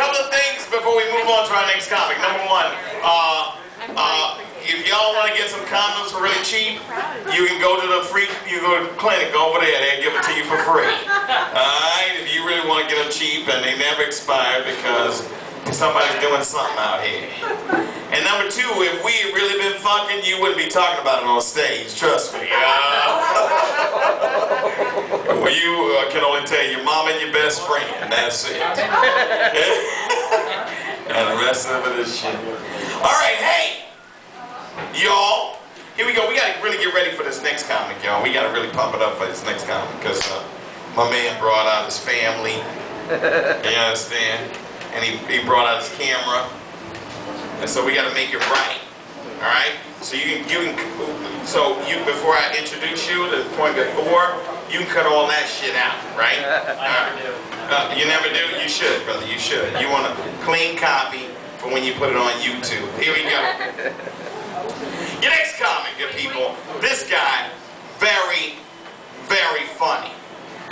couple of things before we move on to our next topic. Number one, if y'all want to get some condoms for really cheap, you can go to the clinic over there. They'll give it to you for free. Alright? If you really want to get them cheap and they never expire because somebody's doing something out here. And number two, if we had really been fucking, you wouldn't be talking about it on stage. Trust me. Well, you can only tell your mom and your best friend. That's it. And the rest of it is shit. Alright, hey! Y'all, here we go. We gotta really get ready for this next comic, y'all. We gotta really pump it up for this next comic because my man brought out his family. You understand? And he brought out his camera. And so we gotta make it right. Alright? So before I introduce you to the point before, you can cut all that shit out, right? You never do? You should, brother. You should. You want a clean copy for when you put it on YouTube. Here we go. Your next comic, good people. This guy, very, very funny.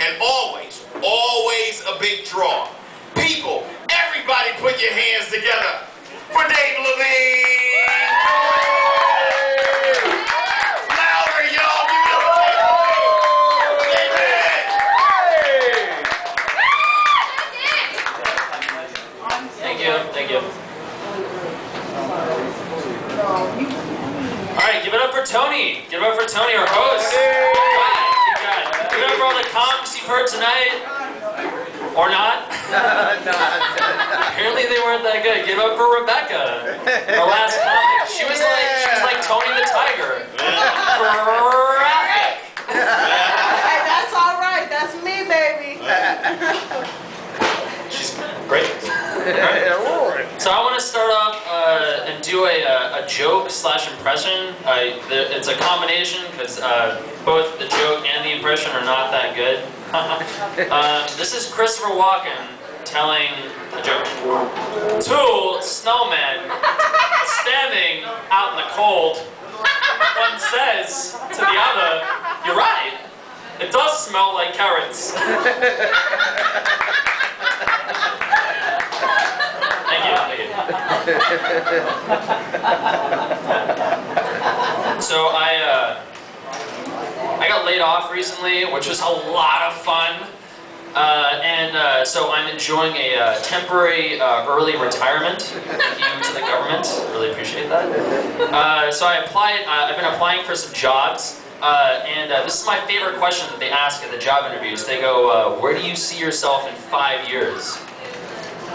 And always, always a big draw. People, everybody put your hands together for Dave Levine! Louder, y'all! Thank you, thank you. Alright, give it up for Tony. Give it up for Tony, our host. Give it up for all the comics you've heard tonight. Or not. Apparently they weren't that good. Give it up for Rebecca, our last comic. She was like Tony the Tiger. Graphic. Hey, that's all right. That's me, baby. She's great. So I want to start off and do a joke / impression. It's a combination because both the joke and the impression are not that good. This is Christopher Walken telling a joke. Two snowmen standing out in the cold. One says to the other, "You're right. It does smell like carrots." Thank you. So I got laid off recently, which was a lot of fun. So I'm enjoying a temporary early retirement. Thank you to the government. Really appreciate that. So I applied. I've been applying for some jobs. This is my favorite question that they ask at the job interviews. They go, "Where do you see yourself in 5 years?"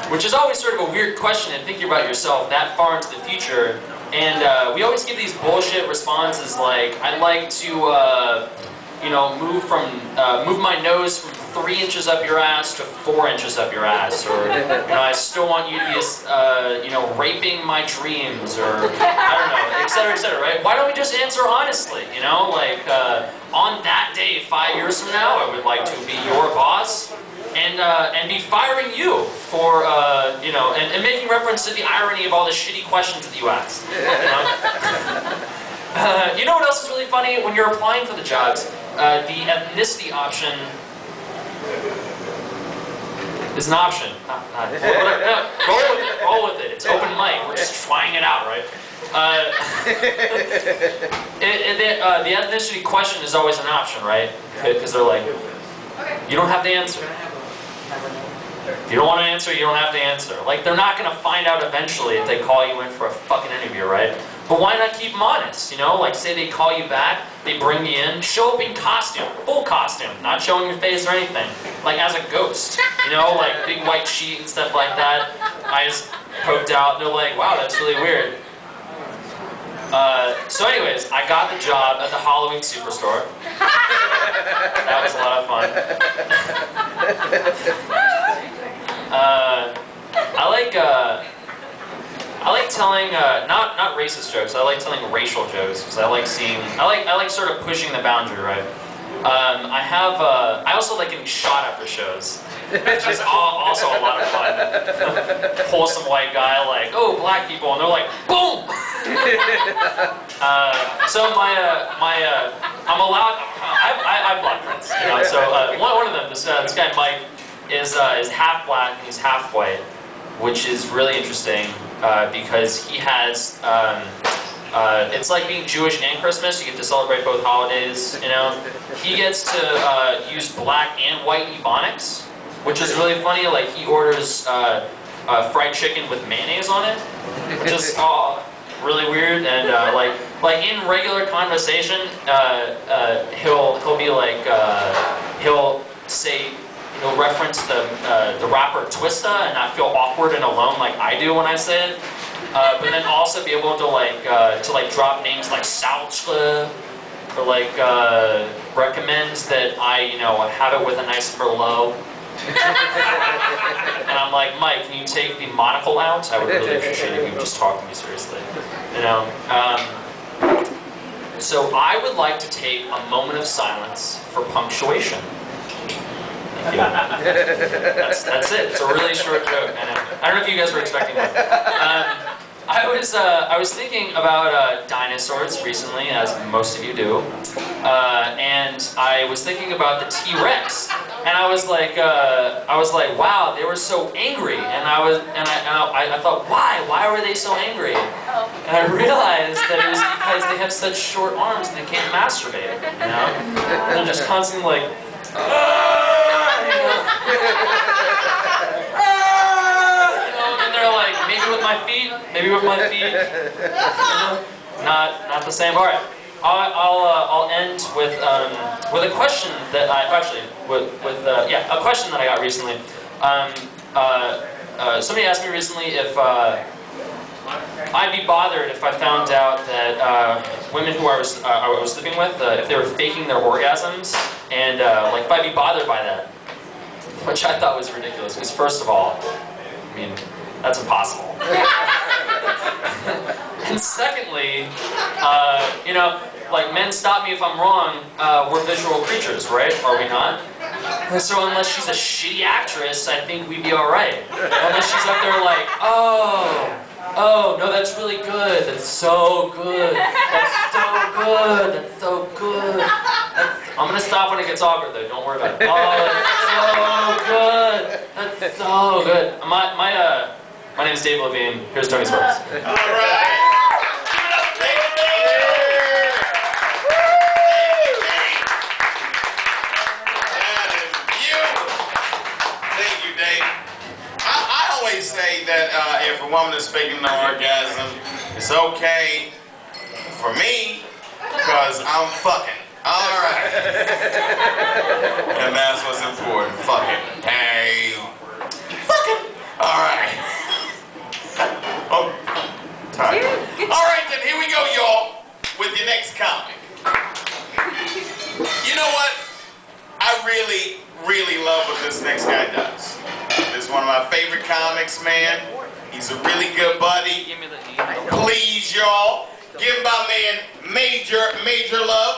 Which is always sort of a weird question and thinking about yourself that far into the future. And we always give these bullshit responses like, "I'd like to, move my nose from 3 inches up your ass to 4 inches up your ass," or "I still want you to be, raping my dreams," or I don't know, etc., right? Why don't we just answer honestly? On that day 5 years from now, I would like to be your boss. And be firing you for, and making reference to the irony of all the shitty questions that you asked. You know what else is really funny? When you're applying for the jobs, the ethnicity option is an option. Roll with it. It's open mic. We're just trying it out, right? The ethnicity question is always an option, right? Because they're like, you don't have to answer. If you don't want to answer, you don't have to answer. Like, they're not going to find out eventually if they call you in for a fucking interview, right? But why not keep them honest, Like, say they call you back, they bring you in, show up in costume, full costume, not showing your face or anything. Like, as a ghost, like big white sheet and stuff like that. Eyes poked out, and they're like, wow, that's really weird. So anyways, I got the job at the Halloween Superstore. That was a lot of fun. I like telling not racist jokes. I like telling racial jokes because I like sort of pushing the boundary, right? I also like getting shot after shows, which is also a lot of fun. Wholesome white guy like, "Oh, black people," and they're like, "Boom!" So I'm allowed. I have black friends, So one of them, this guy Mike, is half black and he's half white. which is really interesting because he has. It's like being Jewish and Christmas. You get to celebrate both holidays. You know, he gets to use black and white Ebonics, which is really funny. Like he orders fried chicken with mayonnaise on it, just really weird. And like in regular conversation, he'll be like he'll reference the rapper Twista and not feel awkward and alone like I do when I say it. But then also be able to drop names like Salchka, or like recommends that I have it with a nice Merlot. And I'm like, Mike, can you take the monocle out? I would really appreciate it if you would just talk to me seriously. So I would like to take a moment of silence for punctuation. Thank you. That's it. It's a really short joke. I don't know if you guys were expecting one. I was thinking about dinosaurs recently, as most of you do, and I was thinking about the T-Rex, and I was like, wow, they were so angry, and I thought, why were they so angry? And I realized that it was because they have such short arms and they can't masturbate, And they're just constantly like, maybe with my feet, not the same. All right, I'll end with a question that a question that I got recently. Somebody asked me recently if I'd be bothered if I found out that women who I was living with, if they were faking their orgasms, and like if I'd be bothered by that, which I thought was ridiculous. Because first of all, I mean, that's impossible. And secondly, like men stop me if I'm wrong, we're visual creatures, right? Are we not? So unless she's a shitty actress, I think we'd be alright. Unless she's up there like, oh, no, that's really good. That's so good. That's so good. That's so good. I'm gonna stop when it gets awkward though, don't worry about it. Oh, that's so good. That's so good. My name is Dave Levine. Here's Tony Sparks. All right. That is beautiful. Thank you, Dave. I always say that if a woman is faking an orgasm, it's okay for me because I'm fucking. All right. And that's what's important. Fucking. Hey. Fucking. All right. Oh, time. All right, then here we go, y'all, with your next comic. You know what? I really, really love what this next guy does. This is one of my favorite comics, man. He's a really good buddy. Please, y'all, give my man major love.